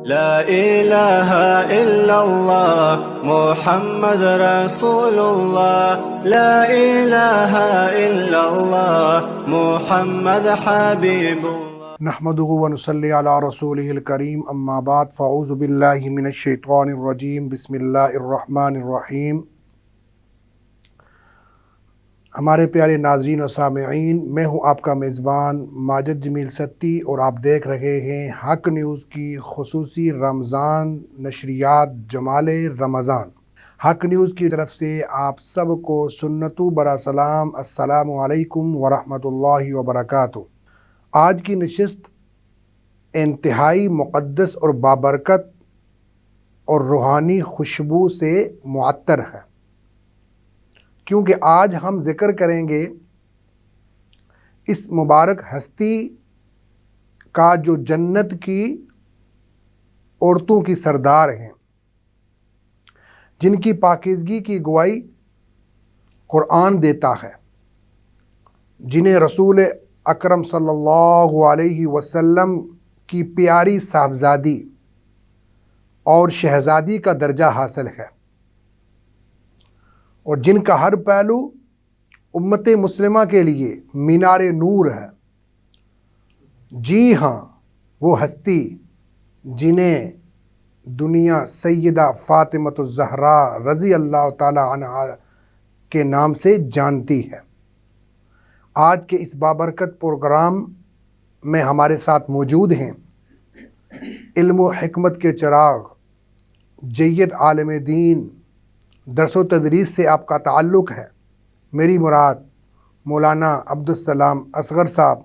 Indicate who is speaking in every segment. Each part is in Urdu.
Speaker 1: لا إله إلا الله محمد رسول الله. لا إله إلا الله محمد حبيب الله.
Speaker 2: نحمده ونصلي على رسوله الكريم اما بعد فاعوذ باللہ من الشیطان الرجیم بسم اللہ الرحمن الرحیم۔ ہمارے پیارے ناظرین و سامعین، میں ہوں آپ کا میزبان ماجد جمیل ستی اور آپ دیکھ رہے ہیں حق نیوز کی خصوصی رمضان نشریات جمال رمضان۔ حق نیوز کی طرف سے آپ سب کو سنتو برا سلام، السلام علیکم ورحمۃ اللہ وبرکاتہ۔ آج کی نشست انتہائی مقدس اور بابرکت اور روحانی خوشبو سے معطر ہے، کیونکہ آج ہم ذکر کریں گے اس مبارک ہستی کا جو جنت کی عورتوں کی سردار ہیں، جن کی پاکیزگی کی گواہی قرآن دیتا ہے، جنہیں رسول اکرم صلی اللہ علیہ وسلم کی پیاری صاحبزادی اور شہزادی کا درجہ حاصل ہے، اور جن کا ہر پہلو امت مسلمہ کے لیے مینار نور ہے۔ جی ہاں، وہ ہستی جنہیں دنیا سیدہ فاطمۃ الزہرا رضی اللہ تعالی عنہا کے نام سے جانتی ہے۔ آج کے اس بابرکت پروگرام میں ہمارے ساتھ موجود ہیں علم و حکمت کے چراغ، جید عالم دین، درس و تدریس سے آپ کا تعلق ہے، میری مراد مولانا عبدالسلام اصغر صاحب۔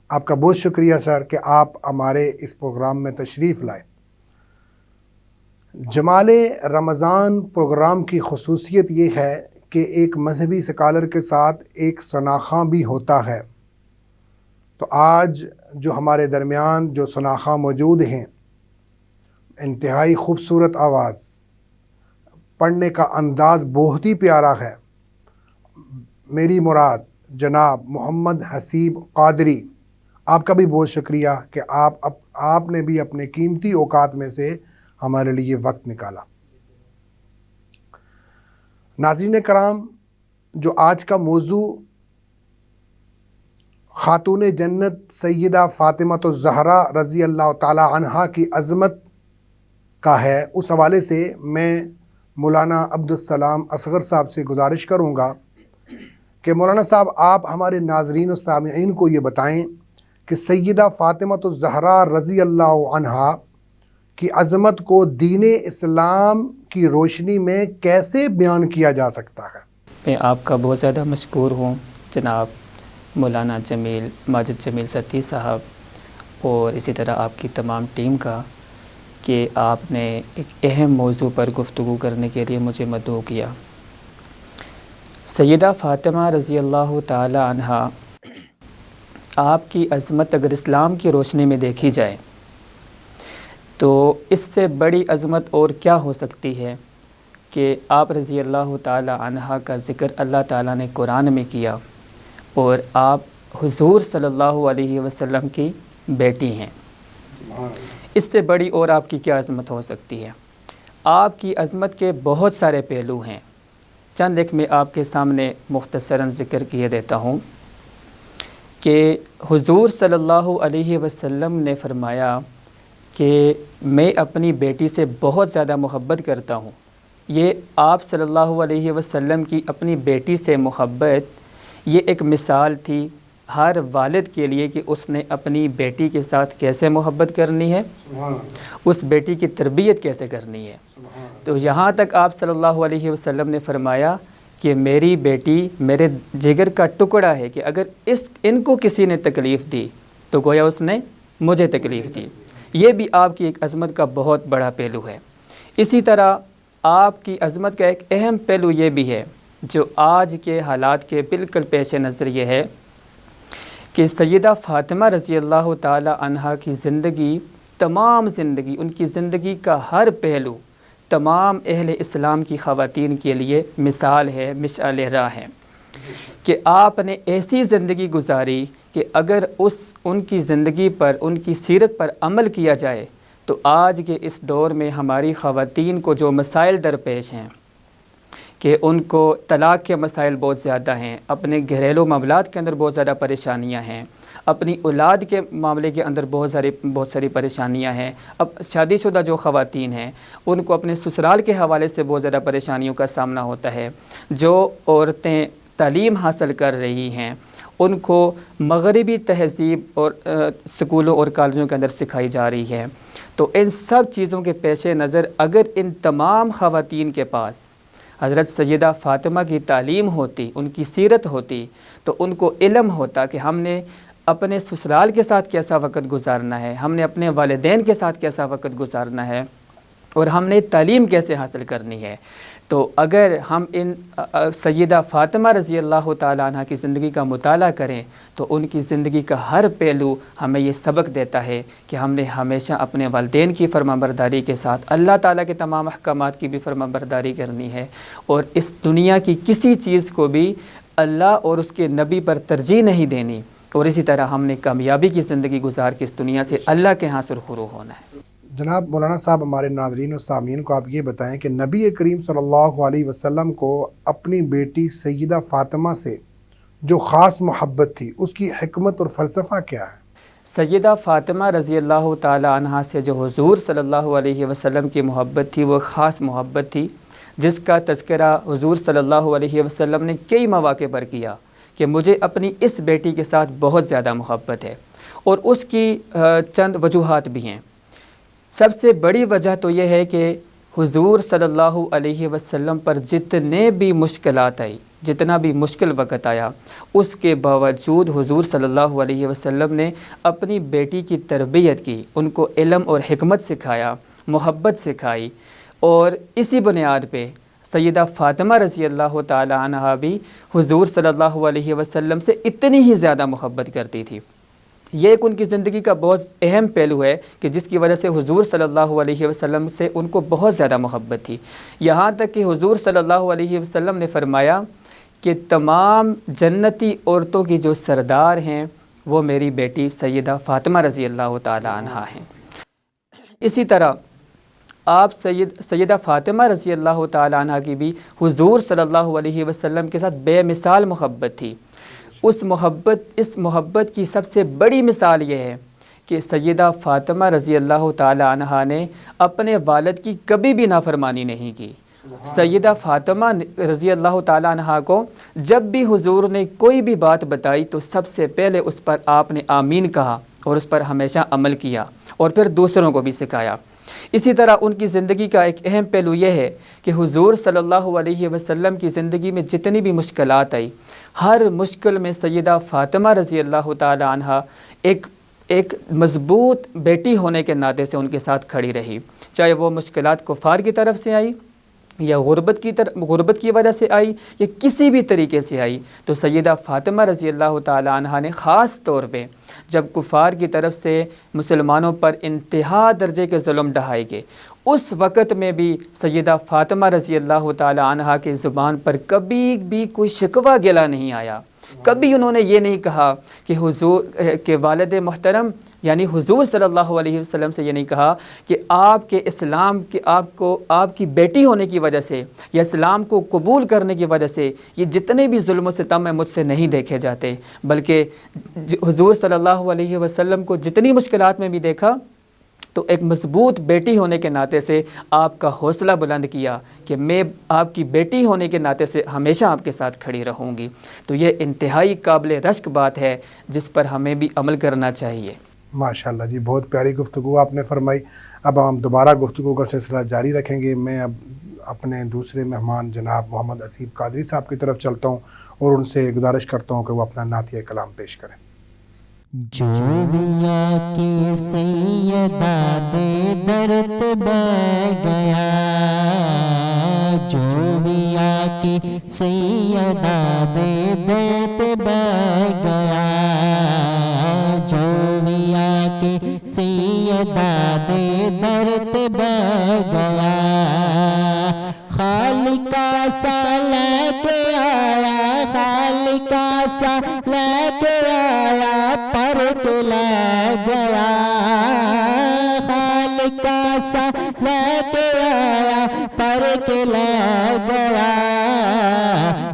Speaker 2: آپ کا بہت شکریہ سر کہ آپ ہمارے اس پروگرام میں تشریف لائے۔ جمال رمضان پروگرام کی خصوصیت یہ ہے کہ ایک مذہبی سکالر کے ساتھ ایک شناخواں بھی ہوتا ہے۔ تو آج جو ہمارے درمیان جو شناخواں موجود ہیں، انتہائی خوبصورت آواز، پڑھنے کا انداز بہت ہی پیارا ہے، میری مراد جناب محمد حسیب قادری۔ آپ کا بھی بہت شکریہ کہ آپ نے بھی اپنے قیمتی اوقات میں سے ہمارے لیے وقت نکالا۔ ناظرین کرام، جو آج کا موضوع خاتون جنت سیدہ فاطمۃ الزہرا رضی اللہ تعالی عنہا کی عظمت کا ہے، اس حوالے سے میں مولانا عبدالسلام اصغر صاحب سے گزارش کروں گا کہ مولانا صاحب آپ ہمارے ناظرین و سامعین کو یہ بتائیں کہ سیدہ فاطمۃ الزہرا رضی اللہ عنہا کی عظمت کو دین اسلام کی روشنی میں کیسے بیان کیا جا سکتا ہے؟
Speaker 3: میں آپ کا بہت زیادہ مشکور ہوں جناب مولانا ماجد جمیل ستی صاحب، اور اسی طرح آپ کی تمام ٹیم کا، کہ آپ نے ایک اہم موضوع پر گفتگو کرنے کے لیے مجھے مدعو کیا۔ سیدہ فاطمہ رضی اللہ تعالی عنہا، آپ کی عظمت اگر اسلام کی روشنی میں دیکھی جائے تو اس سے بڑی عظمت اور کیا ہو سکتی ہے کہ آپ رضی اللہ تعالی عنہا کا ذکر اللہ تعالیٰ نے قرآن میں کیا، اور آپ حضور صلی اللہ علیہ وسلم کی بیٹی ہیں۔ اس سے بڑی اور آپ کی کیا عظمت ہو سکتی ہے؟ آپ کی عظمت کے بہت سارے پہلو ہیں، چند ایک میں آپ کے سامنے مختصراً ذکر کیے دیتا ہوں کہ حضور صلی اللہ علیہ وسلم نے فرمایا کہ میں اپنی بیٹی سے بہت زیادہ محبت کرتا ہوں۔ یہ آپ صلی اللہ علیہ وسلم کی اپنی بیٹی سے محبت، یہ ایک مثال تھی ہر والد کے لیے کہ اس نے اپنی بیٹی کے ساتھ کیسے محبت کرنی ہے، اس بیٹی کی تربیت کیسے کرنی ہے۔ تو یہاں تک آپ صلی اللہ علیہ وسلم نے فرمایا کہ میری بیٹی میرے جگر کا ٹکڑا ہے، کہ اگر ان کو کسی نے تکلیف دی تو گویا اس نے مجھے تکلیف دی۔ یہ بھی آپ کی ایک عظمت کا بہت بڑا پہلو ہے۔ اسی طرح آپ کی عظمت کا ایک اہم پہلو یہ بھی ہے جو آج کے حالات کے بالکل پیش نظر یہ ہے کہ سیدہ فاطمہ رضی اللہ تعالی عنہا کی زندگی، تمام زندگی، ان کی زندگی کا ہر پہلو تمام اہل اسلام کی خواتین کے لیے مثال ہے، مشعل راہ ہے، کہ آپ نے ایسی زندگی گزاری کہ اگر ان کی زندگی پر، ان کی سیرت پر عمل کیا جائے تو آج کے اس دور میں ہماری خواتین کو جو مسائل درپیش ہیں کہ ان کو طلاق کے مسائل بہت زیادہ ہیں، اپنے گھریلو معاملات کے اندر بہت زیادہ پریشانیاں ہیں، اپنی اولاد کے معاملے کے اندر بہت ساری پریشانیاں ہیں، اب شادی شدہ جو خواتین ہیں ان کو اپنے سسرال کے حوالے سے بہت زیادہ پریشانیوں کا سامنا ہوتا ہے، جو عورتیں تعلیم حاصل کر رہی ہیں ان کو مغربی تہذیب اور سکولوں اور کالجوں کے اندر سکھائی جا رہی ہے۔ تو ان سب چیزوں کے پیش نظر اگر ان تمام خواتین کے پاس حضرت سیدہ فاطمہ کی تعلیم ہوتی، ان کی سیرت ہوتی، تو ان کو علم ہوتا کہ ہم نے اپنے سسرال کے ساتھ کیسا وقت گزارنا ہے، ہم نے اپنے والدین کے ساتھ کیسا وقت گزارنا ہے، اور ہم نے تعلیم کیسے حاصل کرنی ہے۔ تو اگر ہم ان سیدہ فاطمہ رضی اللہ تعالیٰ عنہ کی زندگی کا مطالعہ کریں تو ان کی زندگی کا ہر پہلو ہمیں یہ سبق دیتا ہے کہ ہم نے ہمیشہ اپنے والدین کی فرمانبرداری کے ساتھ اللہ تعالیٰ کے تمام احکامات کی بھی فرمانبرداری کرنی ہے، اور اس دنیا کی کسی چیز کو بھی اللہ اور اس کے نبی پر ترجیح نہیں دینی، اور اسی طرح ہم نے کامیابی کی زندگی گزار کے اس دنیا سے اللہ کے ہاں سرخرو ہونا ہے۔
Speaker 2: جناب مولانا صاحب، ہمارے ناظرین و سامعین کو آپ یہ بتائیں کہ نبی کریم صلی اللہ علیہ وسلم کو اپنی بیٹی سیدہ فاطمہ سے جو خاص محبت تھی اس کی حکمت اور فلسفہ کیا ہے؟
Speaker 3: سیدہ فاطمہ رضی اللہ تعالی عنہ سے جو حضور صلی اللہ علیہ وسلم کی محبت تھی وہ خاص محبت تھی، جس کا تذکرہ حضور صلی اللہ علیہ وسلم نے کئی مواقع پر کیا کہ مجھے اپنی اس بیٹی کے ساتھ بہت زیادہ محبت ہے، اور اس کی چند وجوہات بھی ہیں۔ سب سے بڑی وجہ تو یہ ہے کہ حضور صلی اللہ علیہ وسلم پر جتنے بھی مشکلات آئی، جتنا بھی مشکل وقت آیا، اس کے باوجود حضور صلی اللہ علیہ وسلم نے اپنی بیٹی کی تربیت کی، ان کو علم اور حکمت سکھایا، محبت سکھائی، اور اسی بنیاد پہ سیدہ فاطمہ رضی اللہ تعالی عنہا بھی حضور صلی اللہ علیہ وسلم سے اتنی ہی زیادہ محبت کرتی تھی۔ یہ ایک ان کی زندگی کا بہت اہم پہلو ہے کہ جس کی وجہ سے حضور صلی اللہ علیہ وسلم سے ان کو بہت زیادہ محبت تھی، یہاں تک کہ حضور صلی اللہ علیہ وسلم نے فرمایا کہ تمام جنتی عورتوں کی جو سردار ہیں وہ میری بیٹی سیدہ فاطمہ رضی اللہ تعالی عنہا ہیں۔ اسی طرح آپ سیدہ فاطمہ رضی اللہ تعالی عنہا کی بھی حضور صلی اللہ علیہ وسلم کے ساتھ بے مثال محبت تھی۔ اس محبت کی سب سے بڑی مثال یہ ہے کہ سیدہ فاطمہ رضی اللہ تعالی عنہا نے اپنے والد کی کبھی بھی نافرمانی نہیں کی۔ سیدہ فاطمہ رضی اللہ تعالی عنہا کو جب بھی حضور نے کوئی بھی بات بتائی تو سب سے پہلے اس پر آپ نے آمین کہا اور اس پر ہمیشہ عمل کیا، اور پھر دوسروں کو بھی سکھایا۔ اسی طرح ان کی زندگی کا ایک اہم پہلو یہ ہے کہ حضور صلی اللہ علیہ وسلم کی زندگی میں جتنی بھی مشکلات آئی، ہر مشکل میں سیدہ فاطمہ رضی اللہ تعالی عنہا ایک مضبوط بیٹی ہونے کے ناطے سے ان کے ساتھ کھڑی رہی، چاہے وہ مشکلات کفار کی طرف سے آئی یا غربت کی وجہ سے آئی یا کسی بھی طریقے سے آئی، تو سیدہ فاطمہ رضی اللہ تعالی عنہا نے خاص طور پہ جب کفار کی طرف سے مسلمانوں پر انتہا درجے کے ظلم ڈھائے گئے، اس وقت میں بھی سیدہ فاطمہ رضی اللہ تعالی عنہا کی زبان پر کبھی بھی کوئی شکوہ گلہ نہیں آیا، کبھی انہوں نے یہ نہیں کہا کہ حضور کے والد محترم یعنی حضور صلی اللہ علیہ وسلم سے یہ نہیں کہا کہ آپ کے اسلام کے آپ کی بیٹی ہونے کی وجہ سے یا اسلام کو قبول کرنے کی وجہ سے یہ جتنے بھی ظلم و ستم مجھ سے نہیں دیکھے جاتے، بلکہ حضور صلی اللہ علیہ وسلم کو جتنی مشکلات میں بھی دیکھا تو ایک مضبوط بیٹی ہونے کے ناطے سے آپ کا حوصلہ بلند کیا کہ میں آپ کی بیٹی ہونے کے ناطے سے ہمیشہ آپ کے ساتھ کھڑی رہوں گی۔ تو یہ انتہائی قابل رشک بات ہے جس پر ہمیں بھی عمل کرنا چاہیے۔
Speaker 2: ماشاءاللہ جی، بہت پیاری گفتگو آپ نے فرمائی۔ اب ہم دوبارہ گفتگو کا سلسلہ جاری رکھیں گے۔ میں اب اپنے دوسرے مہمان جناب محمد اسیب قادری صاحب کی طرف چلتا ہوں اور ان سے گزارش کرتا ہوں کہ وہ اپنا نعتیہ کلام پیش کریں۔
Speaker 4: جویا کی سیدہ دے درد بہ گیا، جویا کی سیدہ دے درد بہ گیا، جویا کی سیدہ دے درد بہ گیا، خالقہ سا لے کے آیا، خالقہ سا لے کے آیا پر لے گیا، خالقہ کا سا لے کے آیا پر کے لے گیا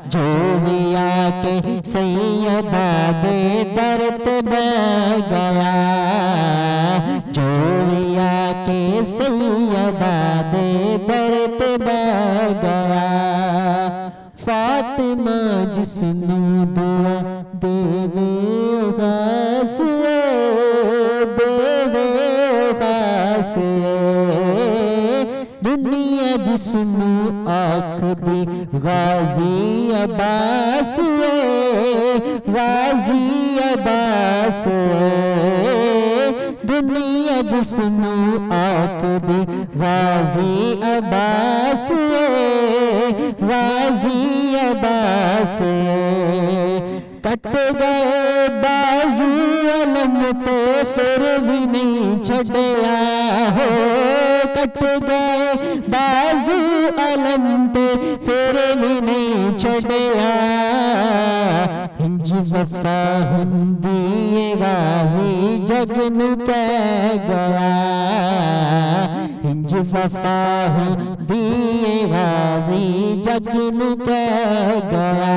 Speaker 4: جو بھی آ کے سیدہ بے درد بہ گیا جو بھی آ کے سیدہ بے درد بہ گیا فاطمہ جس نو دعا دیوے غاس دنیا جس نو آنکھ دی غازی عباس غازی عباس دنیا جس نو آنکھ دی غازی عباس غازی عباس کٹ گئے بازو علم پہ پھر بھی نہیں چھڑیا ہو کٹ گئے بازو علم پہ پھر بھی نہیں چھڑیا ہنج وفا ہندی غازی جگ نو کہہ گیا ہنج وفا ہندی غازی جگ نو کہہ گیا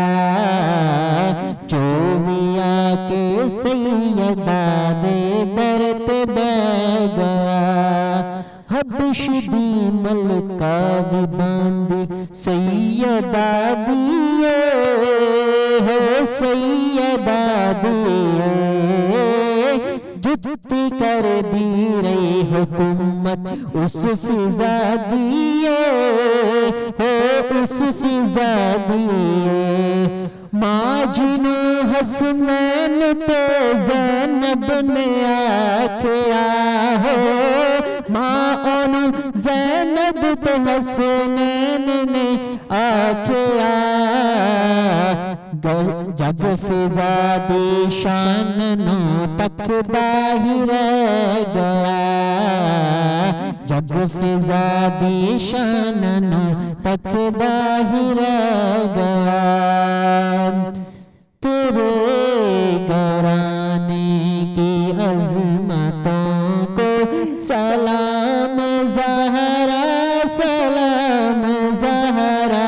Speaker 4: جو بھی آ کے سیدہ دے درد بہ گیا حبش دی ملکہ بھی باندھی سیدہ دیے ہو سیدہ دیے جتی کر دی رہی حکومت اس فضا دیے ہو اس فضا دیے ماں جنو حسنین تے زینب نے آکھیا ہو ماں انو زینب تے حسنین نے آکھیا جگ فضا دی شان نو تک باہی رہ گیا جگ فضا دی شان نو تک باہی رہ گیا تیرے گھرانے کی عظمتوں کو سلام زہرا سلام زہرا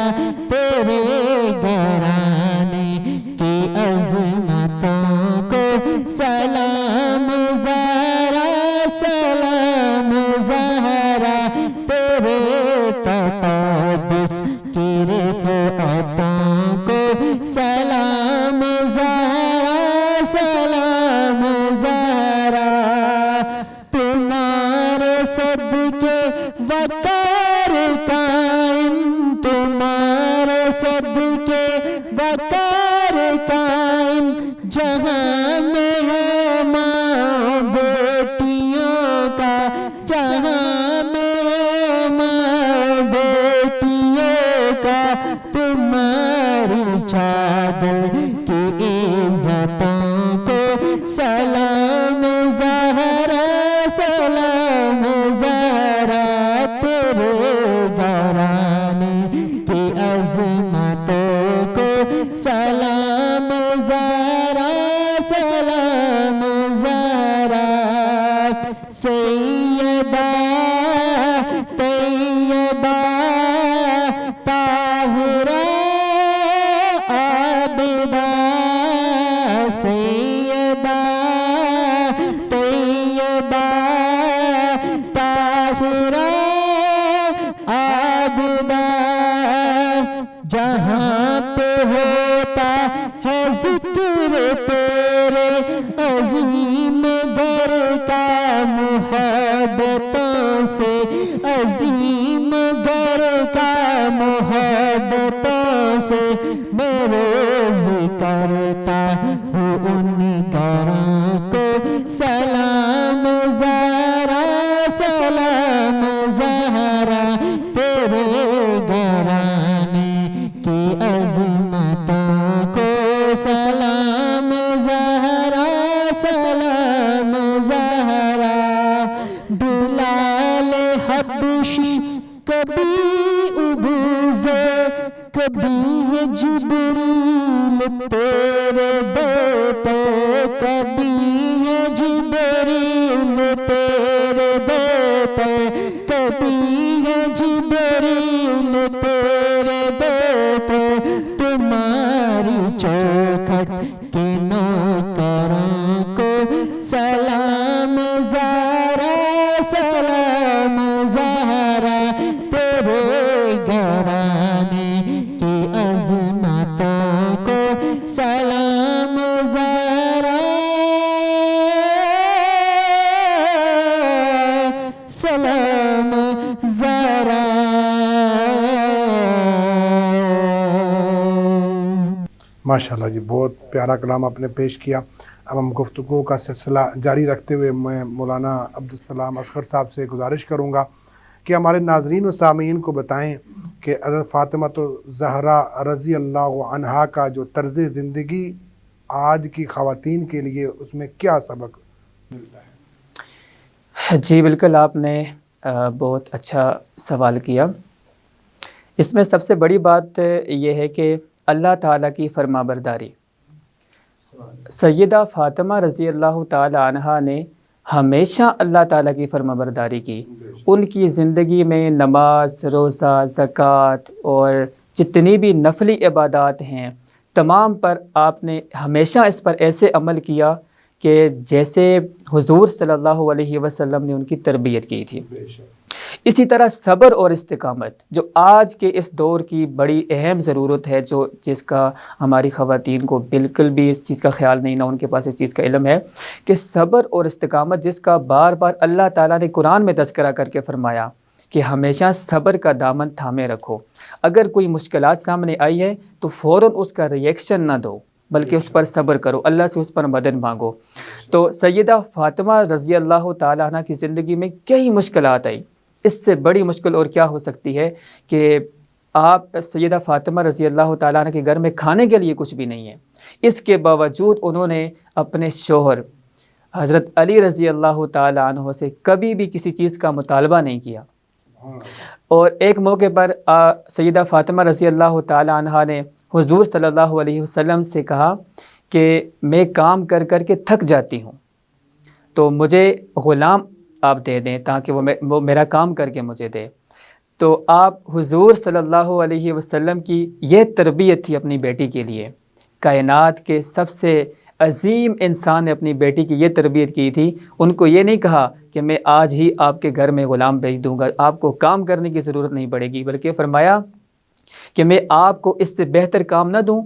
Speaker 4: تیرے گھرانے کی عظمتوں کو سلام زہرا سلام زہرا تیرے تقدس کی رفعتوں کو سلام زہرا سلام زہرا تمہارے صدقے وقار قائم تمہارے صدقے وقار قائم جہاں میں ہے ماں بیٹیوں کا جہاں میں ہے ماں بیٹیوں کا تمہاری چادر کی عزتوں کو سلام زہرا سلام زہرا تیرے گھرانے کی عظمتوں کو سلام زہرا سلام زہرا سیدہ طیبہ طاہرہ عابدہ سیدہ طیبہ طاہرہ عابدہ جہاں پہ ہوتا ہے ذکر تیرے عظیم گھر کا محبتوں سے عظیم گھر کا محبتوں سے میں روز کرتا ہوں ان گھروں کو سلام زہرا سلام زہرا تیرے گھرانے کی عظمتوں کو سلام زہرا سلام زہرا بلال حبشی کبھی عبوس کبھی ہے جبریل تیرے در پہ کبھی ہے جبریل تیرے در پہ کبھی ہے جبریل تیرے در پہ تمہاری چوکھٹ کے نوکروں کو سلام زہرا سلام زہرا تیرے گھرانے کی عظمتوں کو سلام زہرا سلام زہرا.
Speaker 2: ماشاءاللہ جی، بہت پیارا کلام آپ نے پیش کیا. اب ہم گفتگو کا سلسلہ جاری رکھتے ہوئے میں مولانا عبدالسلام اصغر صاحب سے گزارش کروں گا کہ ہمارے ناظرین و سامعین کو بتائیں کہ حضرت فاطمہ زہرا رضی اللہ عنہا کا جو طرز زندگی آج کی خواتین کے لیے، اس میں کیا سبق ملتا ہے؟
Speaker 3: جی بالکل، آپ نے بہت اچھا سوال کیا. اس میں سب سے بڑی بات یہ ہے کہ اللہ تعالیٰ کی فرما برداری. سیدہ فاطمہ رضی اللہ تعالی عنہا نے ہمیشہ اللہ تعالیٰ کی فرما برداری کی. ان کی زندگی میں نماز، روزہ، زکوٰۃ اور جتنی بھی نفلی عبادات ہیں تمام پر آپ نے ہمیشہ اس پر ایسے عمل کیا کہ جیسے حضور صلی اللہ علیہ وسلم نے ان کی تربیت کی تھی. اسی طرح صبر اور استقامت جو آج کے اس دور کی بڑی اہم ضرورت ہے، جس کا ہماری خواتین کو بالکل بھی اس چیز کا خیال نہیں، نہ ان کے پاس اس چیز کا علم ہے کہ صبر اور استقامت جس کا بار بار اللہ تعالیٰ نے قرآن میں تذکرہ کر کے فرمایا کہ ہمیشہ صبر کا دامن تھامے رکھو. اگر کوئی مشکلات سامنے آئی ہے تو فوراً اس کا ریئیکشن نہ دو بلکہ اس پر صبر کرو، اللہ سے اس پر مدد مانگو. تو سیدہ فاطمہ رضی اللہ تعالیٰ عنہ کی زندگی میں کئی مشکلات آئی. اس سے بڑی مشکل اور کیا ہو سکتی ہے کہ آپ سیدہ فاطمہ رضی اللہ تعالیٰ عنہ کے گھر میں کھانے کے لیے کچھ بھی نہیں ہے. اس کے باوجود انہوں نے اپنے شوہر حضرت علی رضی اللہ تعالیٰ عنہ سے کبھی بھی کسی چیز کا مطالبہ نہیں کیا. اور ایک موقع پر سیدہ فاطمہ رضی اللہ تعالیٰ عنہ نے حضور صلی اللہ علیہ وسلم سے کہا کہ میں کام کر کر کے تھک جاتی ہوں تو مجھے غلام آپ دے دیں تاکہ وہ میرا کام کر کے مجھے دے. تو آپ حضور صلی اللہ علیہ وسلم کی یہ تربیت تھی اپنی بیٹی کے لیے. کائنات کے سب سے عظیم انسان نے اپنی بیٹی کی یہ تربیت کی تھی. ان کو یہ نہیں کہا کہ میں آج ہی آپ کے گھر میں غلام بھیج دوں گا، آپ کو کام کرنے کی ضرورت نہیں پڑے گی، بلکہ فرمایا کہ میں آپ کو اس سے بہتر کام نہ دوں.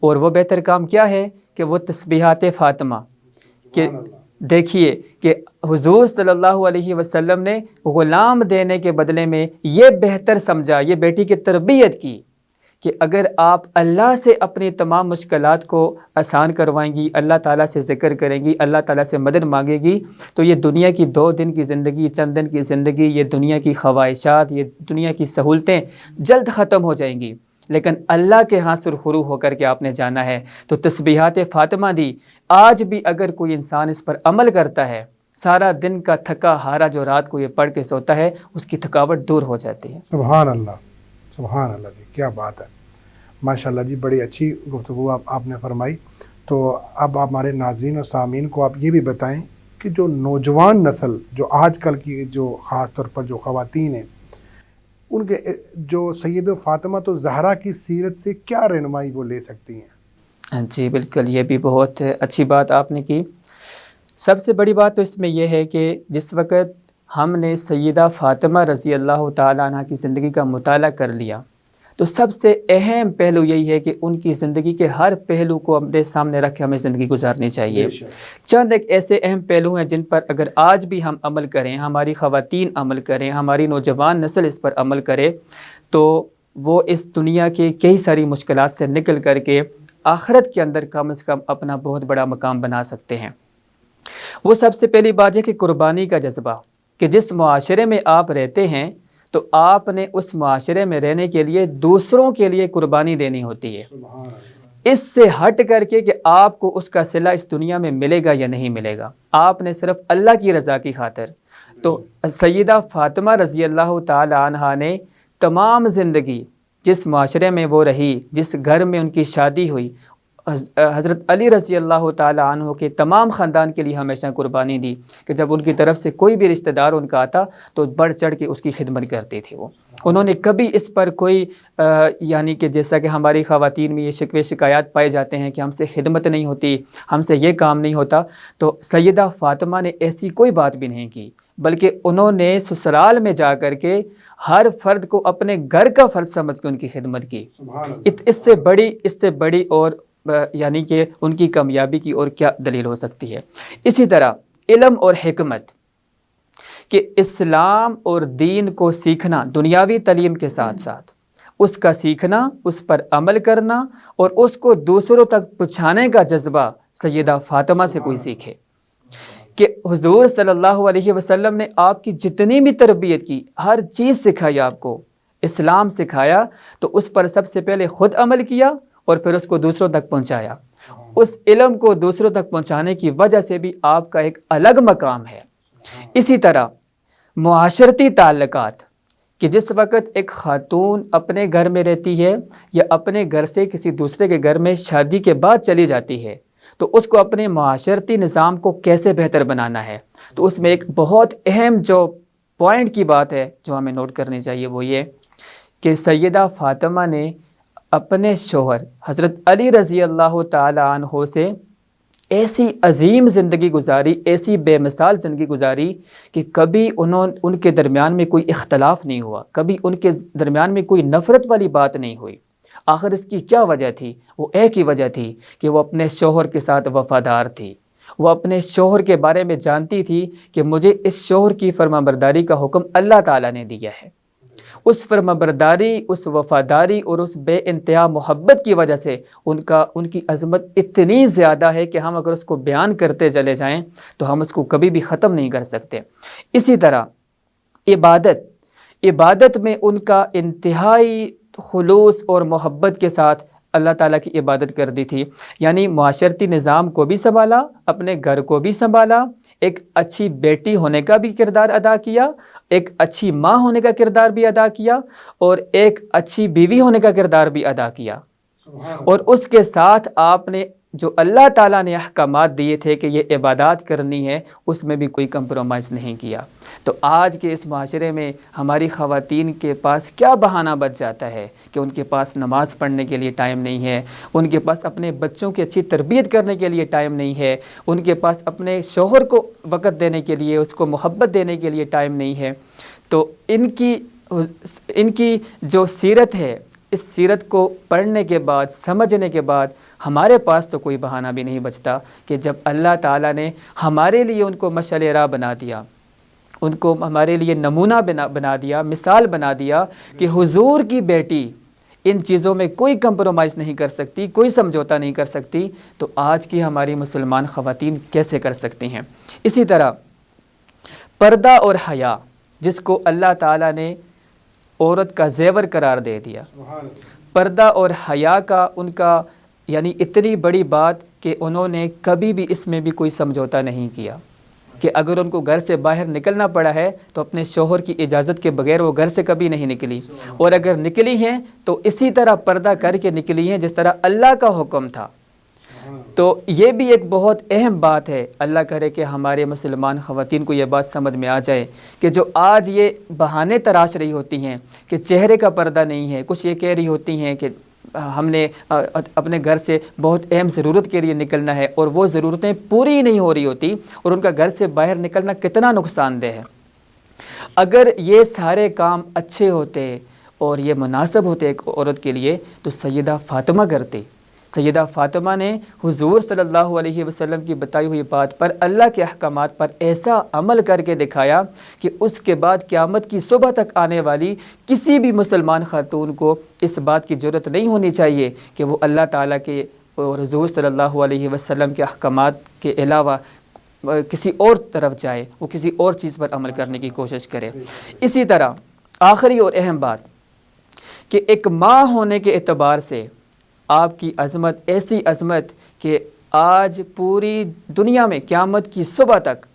Speaker 3: اور وہ بہتر کام کیا ہے کہ وہ تسبیحات فاطمہ. کہ دیکھیے کہ حضور صلی اللہ علیہ وسلم نے غلام دینے کے بدلے میں یہ بہتر سمجھا، یہ بیٹی کی تربیت کی کہ اگر آپ اللہ سے اپنی تمام مشکلات کو آسان کروائیں گی، اللہ تعالیٰ سے ذکر کریں گی، اللہ تعالیٰ سے مدد مانگے گی، تو یہ دنیا کی 2 دن کی زندگی، چند دن کی زندگی، یہ دنیا کی خواہشات، یہ دنیا کی سہولتیں جلد ختم ہو جائیں گی. لیکن اللہ کے ہاں سرخرو ہو کر کے آپ نے جانا ہے. تو تسبیحات فاطمہ دی. آج بھی اگر کوئی انسان اس پر عمل کرتا ہے، سارا دن کا تھکا ہارا جو رات کو یہ پڑھ کے سوتا ہے، اس کی تھکاوٹ دور ہو جاتی ہے.
Speaker 2: سبحان اللہ، سبحان اللہ جی، کیا بات ہے. ماشاءاللہ جی، بڑی اچھی گفتگو آپ نے فرمائی. تو اب آپ ہمارے ناظرین و سامعین کو آپ یہ بھی بتائیں کہ جو نوجوان نسل، جو آج کل کی جو خاص طور پر جو خواتین ہیں، ان کے جو سید فاطمہ زہرا کی سیرت سے کیا رہنمائی وہ لے سکتی ہیں؟
Speaker 3: جی بالکل، یہ بھی بہت اچھی بات آپ نے کی. سب سے بڑی بات تو اس میں یہ ہے کہ جس وقت ہم نے سیدہ فاطمہ رضی اللہ تعالیٰ عنہ کی زندگی کا مطالعہ کر لیا تو سب سے اہم پہلو یہی ہے کہ ان کی زندگی کے ہر پہلو کو اپنے سامنے رکھ کے ہمیں زندگی گزارنی چاہیے. چند ایک ایسے اہم پہلو ہیں جن پر اگر آج بھی ہم عمل کریں، ہماری خواتین عمل کریں، ہماری نوجوان نسل اس پر عمل کرے، تو وہ اس دنیا کے کئی ساری مشکلات سے نکل کر کے آخرت کے اندر کم از کم اپنا بہت بڑا مقام بنا سکتے ہیں. وہ سب سے پہلی بات ہے کہ قربانی کا جذبہ، کہ جس معاشرے میں آپ رہتے ہیں تو آپ نے اس معاشرے میں رہنے کے لیے دوسروں کے لیے قربانی دینی ہوتی ہے. اس سے ہٹ کر کے کہ آپ کو اس کا صلہ اس دنیا میں ملے گا یا نہیں ملے گا، آپ نے صرف اللہ کی رضا کی خاطر تو سیدہ فاطمہ رضی اللہ تعالی عنہا نے تمام زندگی جس معاشرے میں وہ رہی، جس گھر میں ان کی شادی ہوئی، حضرت علی رضی اللہ تعالی عنہ کے تمام خاندان کے لیے ہمیشہ قربانی دی کہ جب ان کی طرف سے کوئی بھی رشتہ دار ان کا آتا تو بڑھ چڑھ کے اس کی خدمت کرتے تھے وہ. انہوں نے کبھی اس پر کوئی یعنی کہ جیسا کہ ہماری خواتین میں یہ شکوے شکایات پائے جاتے ہیں کہ ہم سے خدمت نہیں ہوتی، ہم سے یہ کام نہیں ہوتا، تو سیدہ فاطمہ نے ایسی کوئی بات بھی نہیں کی، بلکہ انہوں نے سسرال میں جا کر کے ہر فرد کو اپنے گھر کا فرد سمجھ کے ان کی خدمت کی. اس سے بڑی اور یعنی کہ ان کی کامیابی کی اور کیا دلیل ہو سکتی ہے. اسی طرح علم اور حکمت، کہ اسلام اور دین کو سیکھنا دنیاوی تعلیم کے ساتھ ساتھ اس کا سیکھنا، اس پر عمل کرنا اور اس کو دوسروں تک پہنچانے کا جذبہ سیدہ فاطمہ سے کوئی سیکھے. کہ حضور صلی اللہ علیہ وسلم نے آپ کی جتنی بھی تربیت کی، ہر چیز سکھائی، آپ کو اسلام سکھایا تو اس پر سب سے پہلے خود عمل کیا اور پھر اس کو دوسروں تک پہنچایا. اس علم کو دوسروں تک پہنچانے کی وجہ سے بھی آپ کا ایک الگ مقام ہے. اسی طرح معاشرتی تعلقات، کہ جس وقت ایک خاتون اپنے گھر میں رہتی ہے یا اپنے گھر سے کسی دوسرے کے گھر میں شادی کے بعد چلی جاتی ہے تو اس کو اپنے معاشرتی نظام کو کیسے بہتر بنانا ہے. تو اس میں ایک بہت اہم جو پوائنٹ کی بات ہے جو ہمیں نوٹ کرنی چاہیے وہ یہ کہ سیدہ فاطمہ نے اپنے شوہر حضرت علی رضی اللہ تعالی عنہ سے ایسی عظیم زندگی گزاری، ایسی بے مثال زندگی گزاری کہ کبھی ان کے درمیان میں کوئی اختلاف نہیں ہوا، کبھی ان کے درمیان میں کوئی نفرت والی بات نہیں ہوئی. آخر اس کی کیا وجہ تھی؟ وہ ایک ہی وجہ تھی کہ وہ اپنے شوہر کے ساتھ وفادار تھی. وہ اپنے شوہر کے بارے میں جانتی تھی کہ مجھے اس شوہر کی فرمانبرداری کا حکم اللہ تعالیٰ نے دیا ہے. اس فرمانبرداری، اس وفاداری اور اس بے انتہا محبت کی وجہ سے ان کی عظمت اتنی زیادہ ہے کہ ہم اگر اس کو بیان کرتے چلے جائیں تو ہم اس کو کبھی بھی ختم نہیں کر سکتے. اسی طرح عبادت میں ان کا انتہائی خلوص اور محبت کے ساتھ اللہ تعالیٰ کی عبادت کر دی تھی. یعنی معاشرتی نظام کو بھی سنبھالا، اپنے گھر کو بھی سنبھالا، ایک اچھی بیٹی ہونے کا بھی کردار ادا کیا، ایک اچھی ماں ہونے کا کردار بھی ادا کیا اور ایک اچھی بیوی ہونے کا کردار بھی ادا کیا. اور اس کے ساتھ آپ نے جو اللہ تعالیٰ نے احکامات دیے تھے کہ یہ عبادات کرنی ہے اس میں بھی کوئی کمپرومائز نہیں کیا. تو آج کے اس معاشرے میں ہماری خواتین کے پاس کیا بہانہ بچ جاتا ہے کہ ان کے پاس نماز پڑھنے کے لیے ٹائم نہیں ہے، ان کے پاس اپنے بچوں کی اچھی تربیت کرنے کے لیے ٹائم نہیں ہے، ان کے پاس اپنے شوہر کو وقت دینے کے لیے، اس کو محبت دینے کے لیے ٹائم نہیں ہے. تو ان کی جو سیرت ہے، اس سیرت کو پڑھنے کے بعد، سمجھنے کے بعد ہمارے پاس تو کوئی بہانہ بھی نہیں بچتا کہ جب اللہ تعالیٰ نے ہمارے لیے ان کو مشعل راہ بنا دیا، ان کو ہمارے لیے نمونہ بنا دیا، مثال بنا دیا کہ حضور کی بیٹی ان چیزوں میں کوئی کمپرومائز نہیں کر سکتی، کوئی سمجھوتا نہیں کر سکتی، تو آج کی ہماری مسلمان خواتین کیسے کر سکتی ہیں. اسی طرح پردہ اور حیا، جس کو اللہ تعالیٰ نے عورت کا زیور قرار دے دیا. پردہ اور حیا کا ان کا یعنی اتنی بڑی بات کہ انہوں نے کبھی بھی اس میں بھی کوئی سمجھوتا نہیں کیا کہ اگر ان کو گھر سے باہر نکلنا پڑا ہے تو اپنے شوہر کی اجازت کے بغیر وہ گھر سے کبھی نہیں نکلی، اور اگر نکلی ہیں تو اسی طرح پردہ کر کے نکلی ہیں جس طرح اللہ کا حکم تھا. تو یہ بھی ایک بہت اہم بات ہے. اللہ کرے کہ ہمارے مسلمان خواتین کو یہ بات سمجھ میں آ جائے کہ جو آج یہ بہانے تراش رہی ہوتی ہیں کہ چہرے کا پردہ نہیں ہے، کچھ یہ کہہ رہی ہوتی ہیں کہ ہم نے اپنے گھر سے بہت اہم ضرورت کے لیے نکلنا ہے اور وہ ضرورتیں پوری نہیں ہو رہی ہوتی اور ان کا گھر سے باہر نکلنا کتنا نقصان دہ ہے. اگر یہ سارے کام اچھے ہوتے اور یہ مناسب ہوتے ایک عورت کے لیے تو سیدہ فاطمہ کرتی. سیدہ فاطمہ نے حضور صلی اللہ علیہ وسلم کی بتائی ہوئی بات پر، اللہ کے احکامات پر ایسا عمل کر کے دکھایا کہ اس کے بعد قیامت کی صبح تک آنے والی کسی بھی مسلمان خاتون کو اس بات کی ضرورت نہیں ہونی چاہیے کہ وہ اللہ تعالیٰ کے اور حضور صلی اللہ علیہ وسلم کے احکامات کے علاوہ کسی اور طرف جائے، وہ کسی اور چیز پر عمل کرنے کی کوشش کرے. اسی طرح آخری اور اہم بات کہ ایک ماں ہونے کے اعتبار سے آپ کی عظمت ایسی عظمت کہ آج پوری دنیا میں قیامت کی صبح تک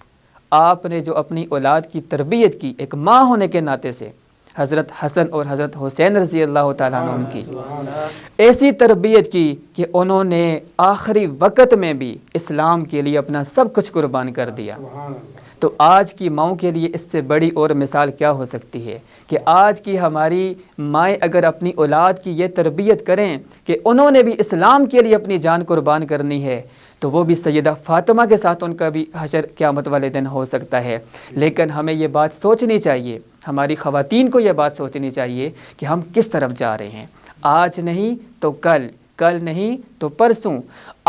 Speaker 3: آپ نے جو اپنی اولاد کی تربیت کی ایک ماں ہونے کے ناطے سے، حضرت حسن اور حضرت حسین رضی اللہ تعالیٰ عنہ کی ایسی تربیت کی کہ انہوں نے آخری وقت میں بھی اسلام کے لیے اپنا سب کچھ قربان کر دیا۔ تو آج کی ماؤں کے لیے اس سے بڑی اور مثال کیا ہو سکتی ہے کہ آج کی ہماری مائیں اگر اپنی اولاد کی یہ تربیت کریں کہ انہوں نے بھی اسلام کے لیے اپنی جان قربان کرنی ہے، تو وہ بھی سیدہ فاطمہ کے ساتھ ان کا بھی حشر قیامت والے دن ہو سکتا ہے۔ لیکن ہمیں یہ بات سوچنی چاہیے، ہماری خواتین کو یہ بات سوچنی چاہیے کہ ہم کس طرف جا رہے ہیں۔ آج نہیں تو کل، کل نہیں تو پرسوں،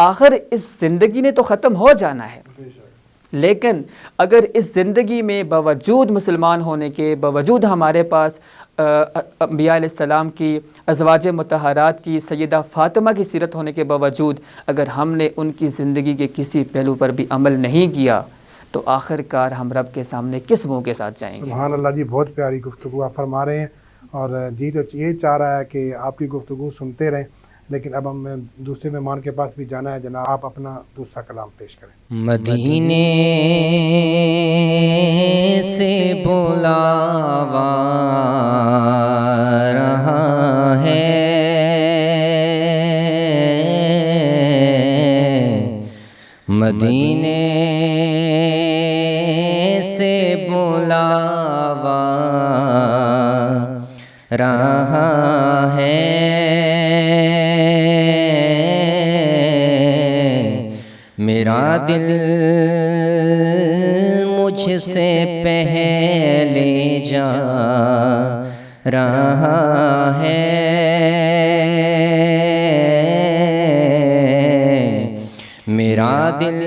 Speaker 3: آخر اس زندگی نے تو ختم ہو جانا ہے۔ لیکن اگر اس زندگی میں باوجود مسلمان ہونے کے، باوجود ہمارے پاس انبیاء علیہ السلام کی، ازواج مطہرات کی، سیدہ فاطمہ کی سیرت ہونے کے باوجود اگر ہم نے ان کی زندگی کے کسی پہلو پر بھی عمل نہیں کیا تو آخر کار ہم رب کے سامنے کس منہ کے ساتھ جائیں گے؟
Speaker 2: سبحان اللہ جی، بہت پیاری گفتگو آپ فرما رہے ہیں، اور جی تو یہ چاہ رہا ہے کہ آپ کی گفتگو سنتے رہیں، لیکن اب ہم دوسرے مہمان کے پاس بھی جانا ہے۔ جناب آپ اپنا دوسرا کلام پیش کریں۔
Speaker 4: مدینے سے بلاوا رہا ہے، مدینے سے بلاوا رہا ہے، میرا دل مجھ سے پہلے جا رہا ہے، میرا دل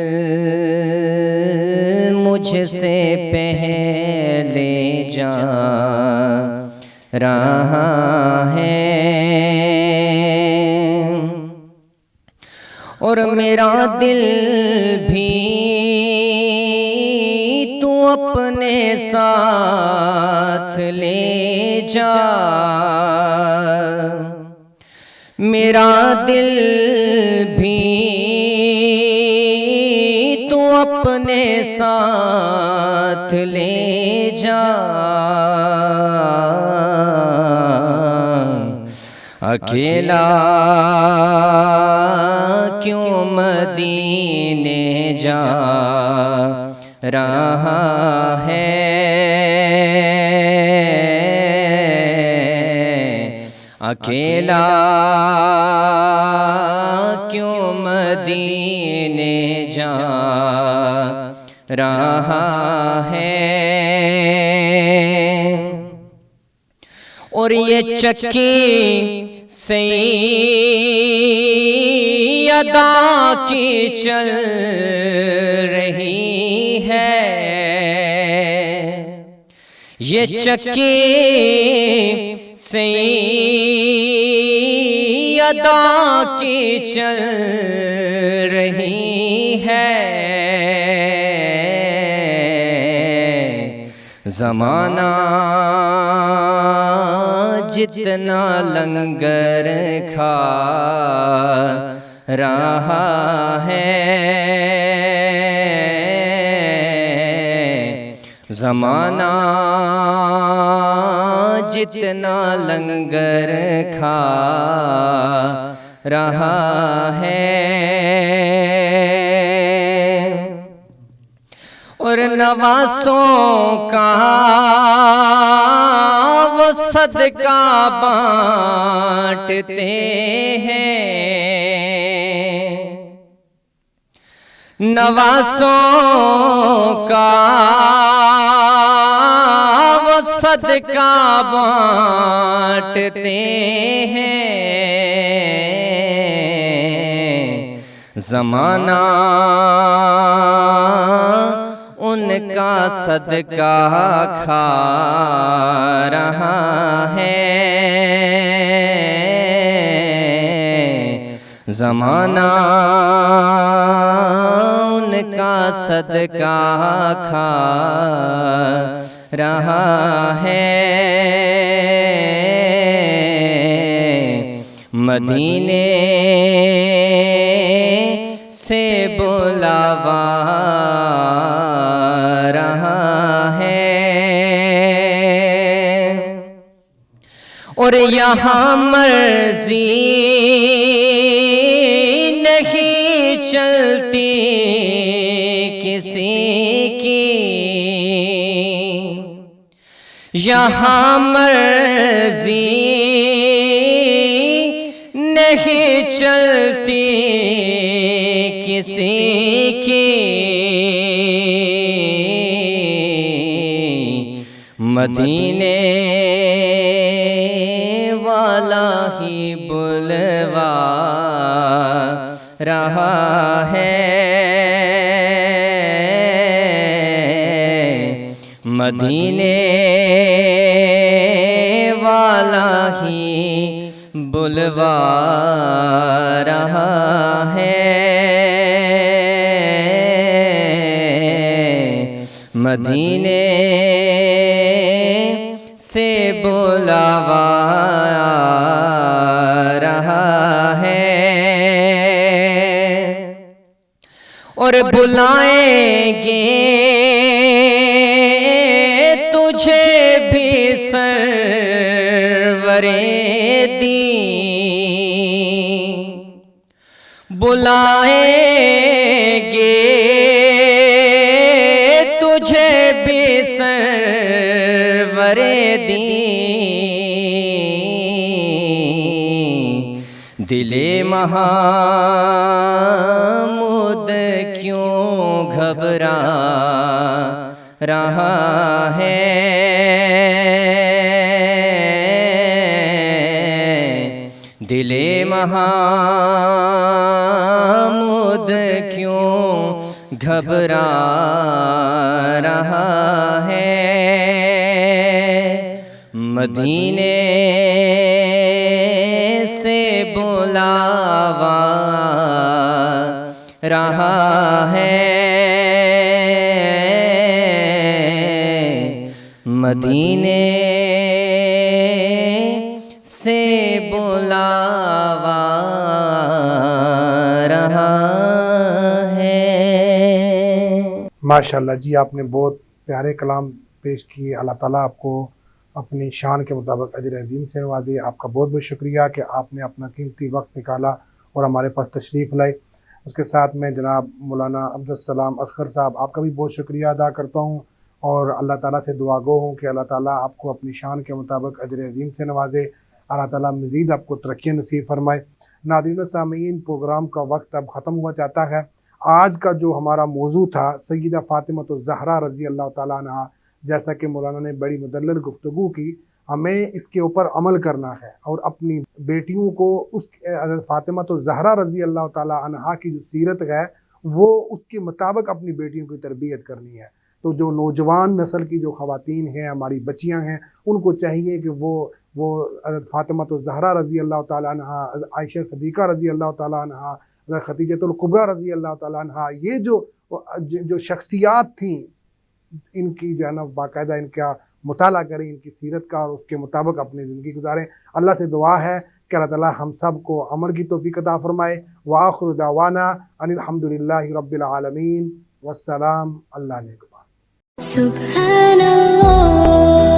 Speaker 4: مجھ سے پہلے جا رہا ہے، اور میرا دل بھی تو اپنے ساتھ لے جا، میرا دل بھی تو اپنے ساتھ لے جا، اکیلا کیوں مدینے جا رہا ہے، اکیلا کیوں مدینے جا رہا ہے، اور یہ چکی سیدہ کی چل رہی ہے، یہ چکی سیدہ کی چل رہی ہے، زمانہ جتنا لنگر کھا رہا ہے، زمانہ جتنا لنگر کھا رہا ہے، اور نواسوں کا وہ صدقہ بانٹتے ہیں، نواسوں کا وہ صدقہ بانٹتے ہیں، زمانہ ان کا صدقہ کھا رہا ہے، زمانہ ان کا صدقہ کھا رہا ہے، مدینے سے بلاوا رہا اور یہاں مرضی نہیں چلتی کسی کی، یہاں مرضی نہیں چلتی کسی کی، مدینے والا ہی بلوا رہا ہے، مدینے والا ہی بلوا رہا ہے، مدینے سے بلاوا رہا ہے، اور بلائیں گے تجھے بھی سرور دین، بلائیں گے تجھے بھی سرور دین، دل محمود کیوں گھبرا رہا ہے، دل محمود کیوں گھبرا رہا ہے، مدینے سے بلاوا رہا ہے، مدینے سے بلاوا رہا ہے۔
Speaker 2: ماشاءاللہ جی، آپ نے بہت پیارے کلام پیش کیے۔ اللہ تعالیٰ آپ کو اپنی شان کے مطابق اجر عظیم سے نوازے۔ آپ کا بہت بہت شکریہ کہ آپ نے اپنا قیمتی وقت نکالا اور ہمارے پاس تشریف لائے۔ اس کے ساتھ میں جناب مولانا عبدالسلام اصغر صاحب، آپ کا بھی بہت شکریہ ادا کرتا ہوں، اور اللہ تعالیٰ سے دعا گو ہوں کہ اللہ تعالیٰ آپ کو اپنی شان کے مطابق اجر عظیم سے نوازے، اللہ تعالیٰ مزید آپ کو ترقی نصیب فرمائے۔ ناظرین و سامعین، پروگرام کا وقت اب ختم ہوا جاتا ہے۔ آج کا جو ہمارا موضوع تھا سیدہ فاطمہ الزہرا رضی اللہ تعالیٰ عنہا، جیسا کہ مولانا نے بڑی مدلل گفتگو کی، ہمیں اس کے اوپر عمل کرنا ہے اور اپنی بیٹیوں کو اس فاطمہ الزہرا رضی اللہ تعالیٰ عنہا کی جو سیرت ہے وہ اس کے مطابق اپنی بیٹیوں کی تربیت کرنی ہے۔ تو جو نوجوان نسل کی جو خواتین ہیں، ہماری بچیاں ہیں، ان کو چاہیے کہ وہ فاطمہ الزہرا رضی اللہ تعالیٰ عنہا، عائشہ صدیقہ رضی اللہ تعالیٰ عنہا، خدیجہ الکبریٰ رضی اللہ تعالیٰ عنہا، یہ جو شخصیات تھیں، ان کی جو ہے نا باقاعدہ ان کا مطالعہ کریں، ان کی سیرت کا، اور اس کے مطابق اپنی زندگی گزاریں۔ اللہ سے دعا ہے کہ اللہ تعالیٰ ہم سب کو عمل کی توفیق عطا فرمائے۔ وآخر دعوانا ان الحمدللہ رب العالمین، والسلام، اللہ نگہبان۔
Speaker 5: سبحان اللہ